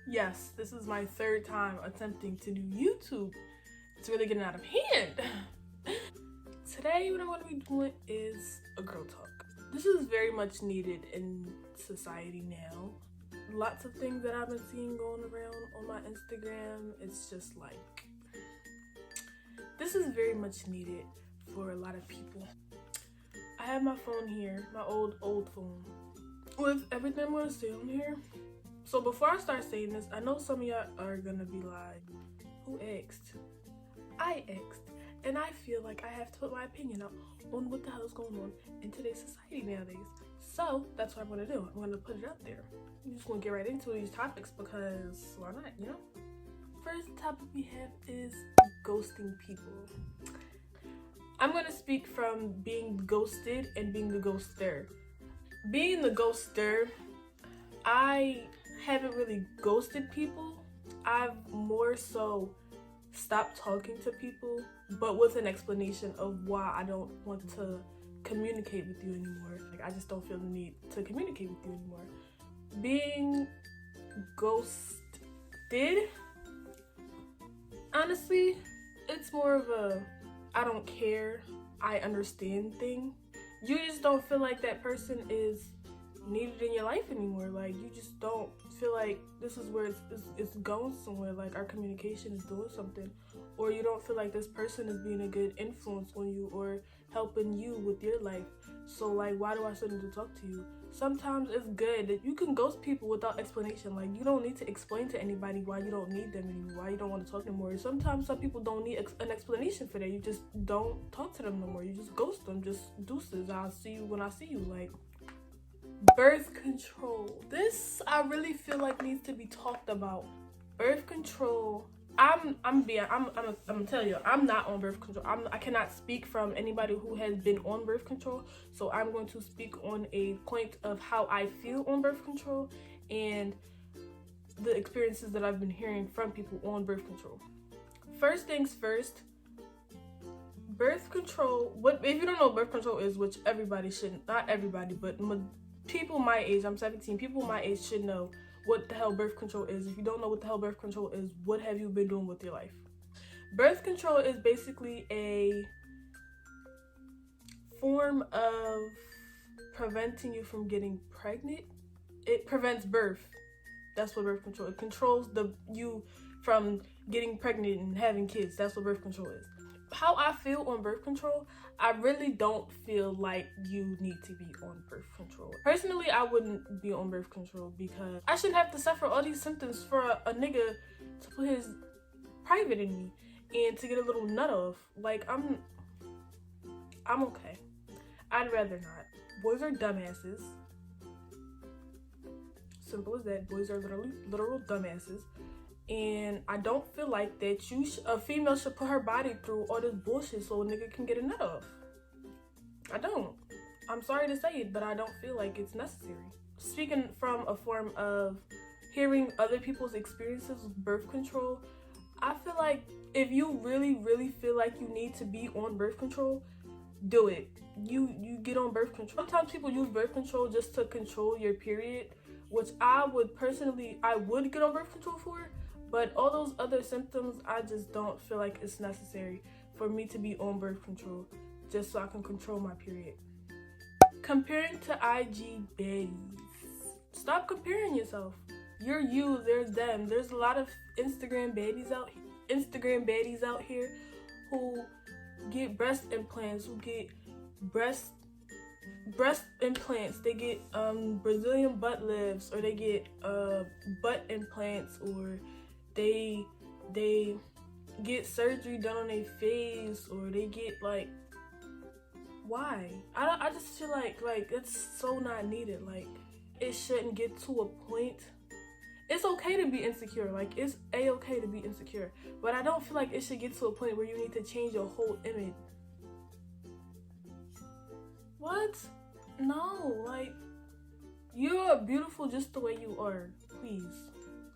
Yes, this is my third time attempting to do YouTube. It's really getting out of hand. Today, what I'm going to be doing is a girl talk. This is very much needed in society now. Lots of things that I've been seeing going around on my Instagram. It's just like, this is very much needed for a lot of people. I have my phone here, my old phone, with everything I'm going to say on here. So before I start saying this, I know some of y'all are gonna be like, who asked? I asked. And I feel like I have to put my opinion out on what the hell is going on in today's society nowadays. So that's what I'm gonna do. I'm gonna put it out there. I'm just gonna get right into these topics because why not, you know? First topic we have is ghosting people. I'm gonna speak from being ghosted and being the ghoster. Being the ghoster, I haven't really ghosted people. I've more so stopped talking to people, but with an explanation of why I don't want to communicate with you anymore. Like, I just don't feel the need to communicate with you anymore. Being ghosted, honestly, it's more of a I don't care, I understand thing. You just don't feel like that person is needed in your life anymore. Like, you just don't feel like this is where it's going somewhere, like our communication is doing something, or you don't feel like this person is being a good influence on you or helping you with your life. So like, why do I still need to talk to you? Sometimes it's good that you can ghost people without explanation. Like, you don't need to explain to anybody why you don't need them anymore, why you don't want to talk anymore. Sometimes some people don't need an explanation for that. You just don't talk to them no more. You just ghost them. Just deuces, I'll see you when I see you. Like, birth control. This I really feel like needs to be talked about. Birth control. I'm gonna tell you, I'm not on birth control. I cannot speak from anybody who has been on birth control. So I'm going to speak on a point of how I feel on birth control and the experiences that I've been hearing from people on birth control. First things first, birth control. What if you don't know what birth control is, which everybody shouldn't, not everybody, but people my age, I'm 17, people my age should know what the hell birth control is. If you don't know what the hell birth control is, what have you been doing with your life? Birth control is basically a form of preventing you from getting pregnant. It prevents birth. That's what birth control is. It controls you from getting pregnant and having kids. That's what birth control is. How I feel on birth control, I really don't feel like you need to be on birth control. Personally, I wouldn't be on birth control because I shouldn't have to suffer all these symptoms for a nigga to put his private in me and to get a little nut off. Like, I'm okay. I'd rather not. Boys are dumbasses. Simple as that. Boys are literal dumbasses. And I don't feel like that a female should put her body through all this bullshit so a nigga can get a nut off. I don't. I'm sorry to say it, but I don't feel like it's necessary. Speaking from a form of hearing other people's experiences with birth control, I feel like if you really, really feel like you need to be on birth control, do it. You get on birth control. Sometimes people use birth control just to control your period, which I would get on birth control for. But all those other symptoms, I just don't feel like it's necessary for me to be on birth control just so I can control my period. Comparing to IG baddies. Stop comparing yourself. You're you, there's them. There's a lot of Instagram baddies out here who get breast implants, who get breast implants. They get Brazilian butt lifts, or they get butt implants, or they get surgery done on their face, or they get like, why? I just feel like it's so not needed. Like, it shouldn't get to a point. It's okay to be insecure. Like, it's a-okay to be insecure, but I don't feel like it should get to a point where you need to change your whole image. What? No, like, you're beautiful just the way you are. Please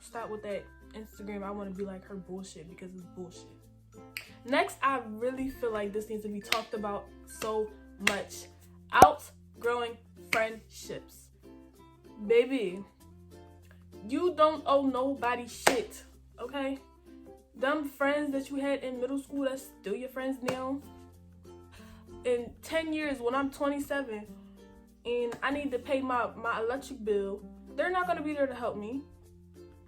stop with that Instagram I want to be like her bullshit, because it's bullshit. Next, I really feel like this needs to be talked about so much. growing friendships. Baby, you don't owe nobody shit, okay? Them friends that you had in middle school that's still your friends now. In 10 years, when I'm 27 and I need to pay my electric bill, they're not gonna be there to help me.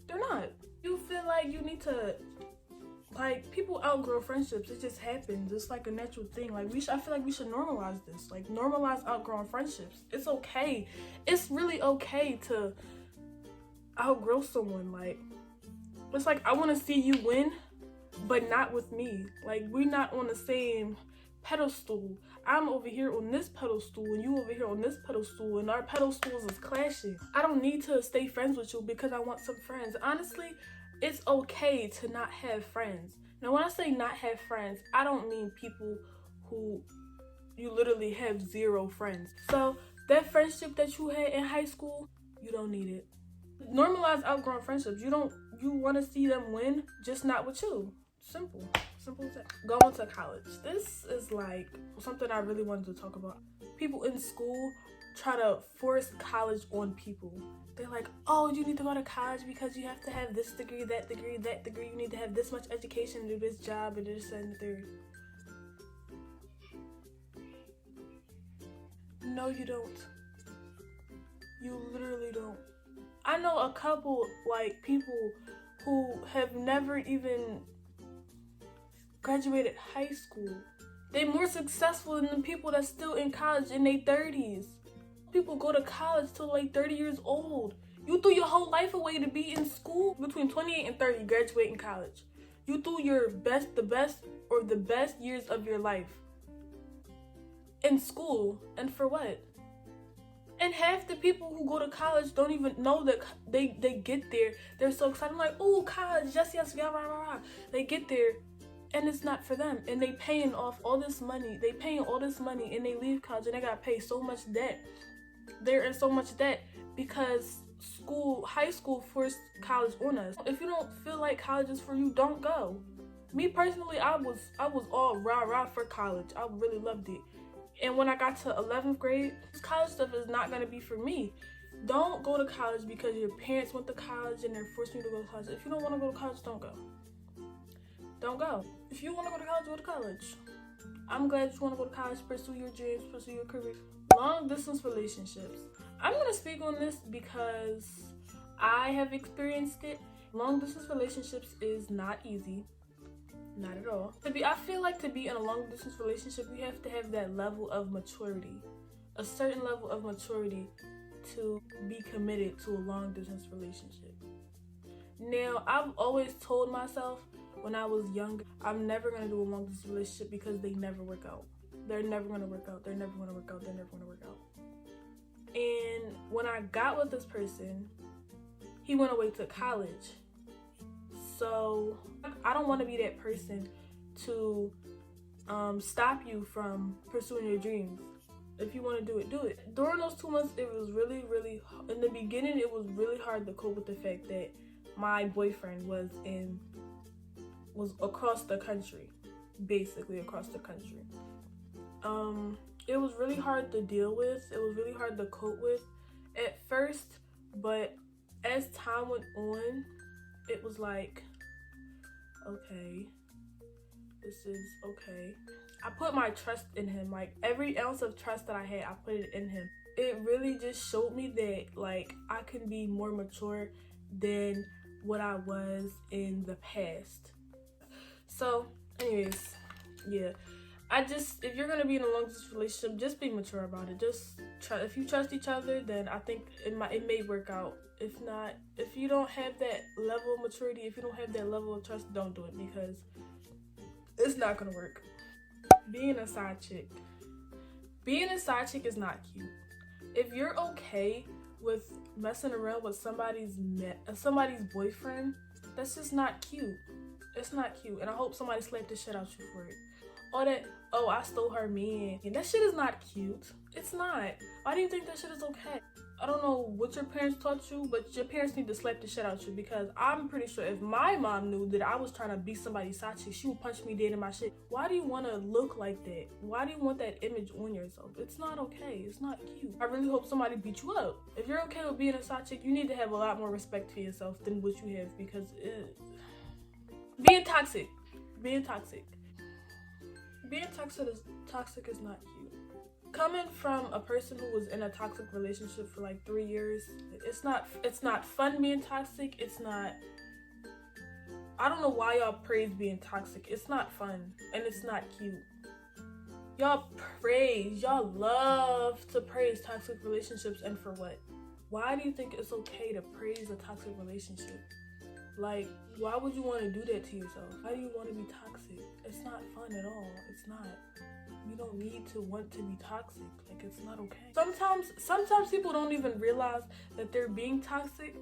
They're not. You feel like you need to, like, people outgrow friendships. It just happens. It's like a natural thing. Like, I feel like we should normalize this. Like, normalize outgrowing friendships. It's okay. It's really okay to outgrow someone. Like, it's like, I want to see you win, but not with me. Like, we're not on the same pedestal. I'm over here on this pedestal and you over here on this pedestal, and our pedestals is clashing. I don't need to stay friends with you because I want some friends. Honestly, it's okay to not have friends. Now, when I say not have friends, I don't mean people who you literally have 0 friends. So that friendship that you had in high school, you don't need it. Normalize outgrowing friendships. You want to see them win, just not with you. Simple as that. Going to college. This is like something I really wanted to talk about. People in school try to force college on people. They're like, oh, you need to go to college because you have to have this degree, that degree, that degree. You need to have this much education to do this job and this and the third. No, you don't. You literally don't. I know a couple, like, people who have never even graduated high school. They're more successful than the people that's still in college in their 30s. People go to college till like 30 years old. You threw your whole life away to be in school. Between 28 and 30, graduating college. You threw the best years of your life in school. And for what? And half the people who go to college don't even know that they get there. They're so excited. I'm like, oh, college, yes, yeah, rah, rah, rah. They get there and it's not for them. And they paying off all this money. They paying all this money and they leave college and they got to pay so much debt. They're in so much debt because high school forced college on us. If you don't feel like college is for you, don't go. Me personally, I was all rah for college. I really loved it. And when I got to 11th grade, this college stuff is not going to be for me. Don't go to college because your parents went to college and they're forcing you to go to college. If you don't want to go to college, don't go. Don't go. If you want to go to college. I'm glad you want to go to college, pursue your dreams, pursue your career. Long distance relationships. I'm going to speak on this because I have experienced it. Long distance relationships is not easy. Not at all. I feel like to be in a long distance relationship, you have to have that level of maturity. A certain level of maturity to be committed to a long distance relationship. Now, I've always told myself when I was younger, I'm never going to do a long distance relationship because they never work out. They're never going to work out. They're never going to work out. They're never going to work out. And when I got with this person, he went away to college. So I don't want to be that person to stop you from pursuing your dreams. If you want to do it, do it. During those 2 months, it was really, in the beginning, it was really hard to cope with the fact that my boyfriend was across the country, basically across the country. It was really hard to deal with. It was really hard to cope with at first, but as time went on, it was like, okay, this is okay. I put my trust in him. Like, every ounce of trust that I had, I put it in him. It really just showed me that, like, I can be more mature than what I was in the past. So, anyways, yeah. If you're gonna be in a long distance relationship, just be mature about it. Just try. If you trust each other, then I think it may work out. If not, if you don't have that level of maturity, if you don't have that level of trust, don't do it because it's not gonna work. Being a side chick. Being a side chick is not cute. If you're okay with messing around with somebody's boyfriend, that's just not cute. It's not cute, and I hope somebody slapped the shit out you for it. All that oh, I stole her man. And that shit is not cute. It's not. Why do you think that shit is okay? I don't know what your parents taught you, but your parents need to slap the shit out you, because I'm pretty sure if my mom knew that I was trying to beat somebody's side chick, she would punch me dead in my shit. Why do you want to look like that? Why do you want that image on yourself? It's not okay. It's not cute. I really hope somebody beat you up. If you're okay with being a side chick, you need to have a lot more respect for yourself than what you have, because being toxic is not cute. Coming from a person who was in a toxic relationship for like 3 years, it's not fun being toxic. I don't know why y'all praise being toxic. It's not fun and it's not cute. Y'all love to praise toxic relationships, and for what? Why do you think it's okay to praise a toxic relationship? Like, why would you want to do that to yourself? Why do you want to be toxic? It's not fun at all. It's not. You don't need to want to be toxic. Like, it's not okay. Sometimes people don't even realize that they're being toxic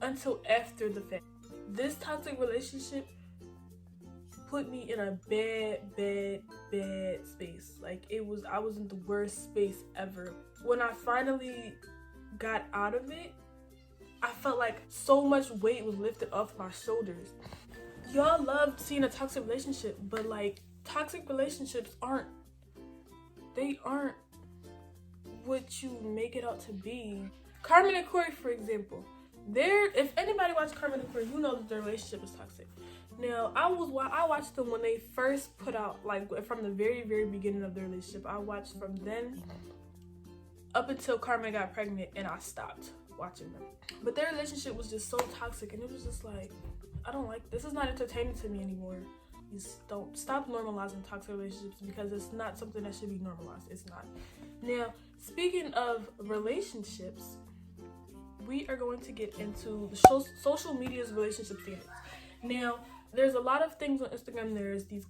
until after the fact. This toxic relationship put me in a bad space. Like, I was in the worst space ever. When I finally got out of it, I felt like so much weight was lifted off my shoulders. Y'all love seeing a toxic relationship, but like, toxic relationships aren't what you make it out to be. Carmen and Corey, for example, if anybody watched Carmen and Corey, you know that their relationship is toxic. Now, I watched them when they first put out, like, from the very beginning of their relationship. I watched from then up until Carmen got pregnant, and I stopped watching them. But their relationship was just so toxic, and it was just like, I don't like this. Is not entertaining to me anymore. Don't stop normalizing toxic relationships, because it's not something that should be normalized. It's not. Now, speaking of relationships, we are going to get into the social media's relationship standards. Now, there's a lot of things on Instagram.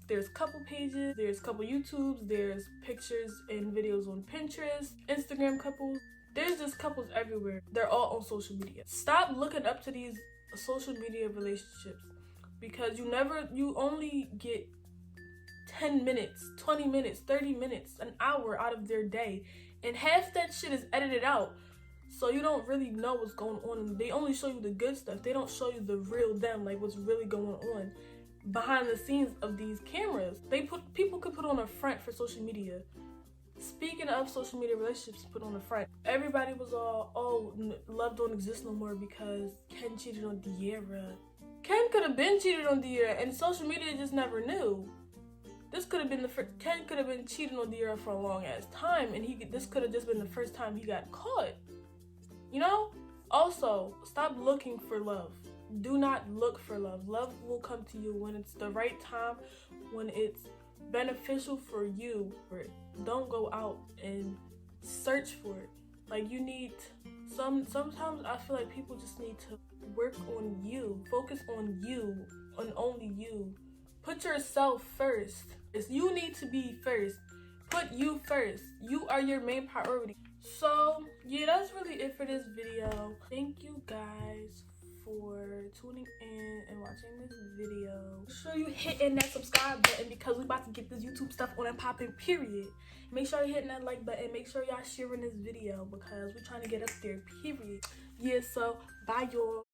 There's couple pages, there's couple YouTubes, there's pictures and videos on Pinterest, Instagram couples. There's just couples everywhere. They're all on social media. Stop looking up to these social media relationships, because you only get 10 minutes, 20 minutes, 30 minutes, an hour out of their day, and half that shit is edited out. So you don't really know what's going on. They only show you the good stuff. They don't show you the real them, like what's really going on behind the scenes of these cameras. People could put on a front for social media. Speaking of social media relationships put on the front, everybody was all, oh, love don't exist no more because Ken cheated on De'Ara. Ken could have been cheated on De'Ara, and social media just never knew. This could have been Ken could have been cheating on De'Ara for a long ass time, and this could have just been the first time he got caught. You know? Also, stop looking for love. Do not look for love. Love will come to you when it's the right time, when it's beneficial for you. Don't go out and search for it. Like, you need sometimes I feel like people just need to work on you. Focus on you, on only you. Put yourself first. You need to be first. Put you first. You are your main priority. So, yeah, that's really it for this video. Thank you guys for tuning in and watching this video. Make sure you hitting that subscribe button, because we about to get this YouTube stuff on and popping, period. Make sure you're hitting that like button. Make sure y'all sharing this video, because we're trying to get up there, period. Yeah, so bye y'all.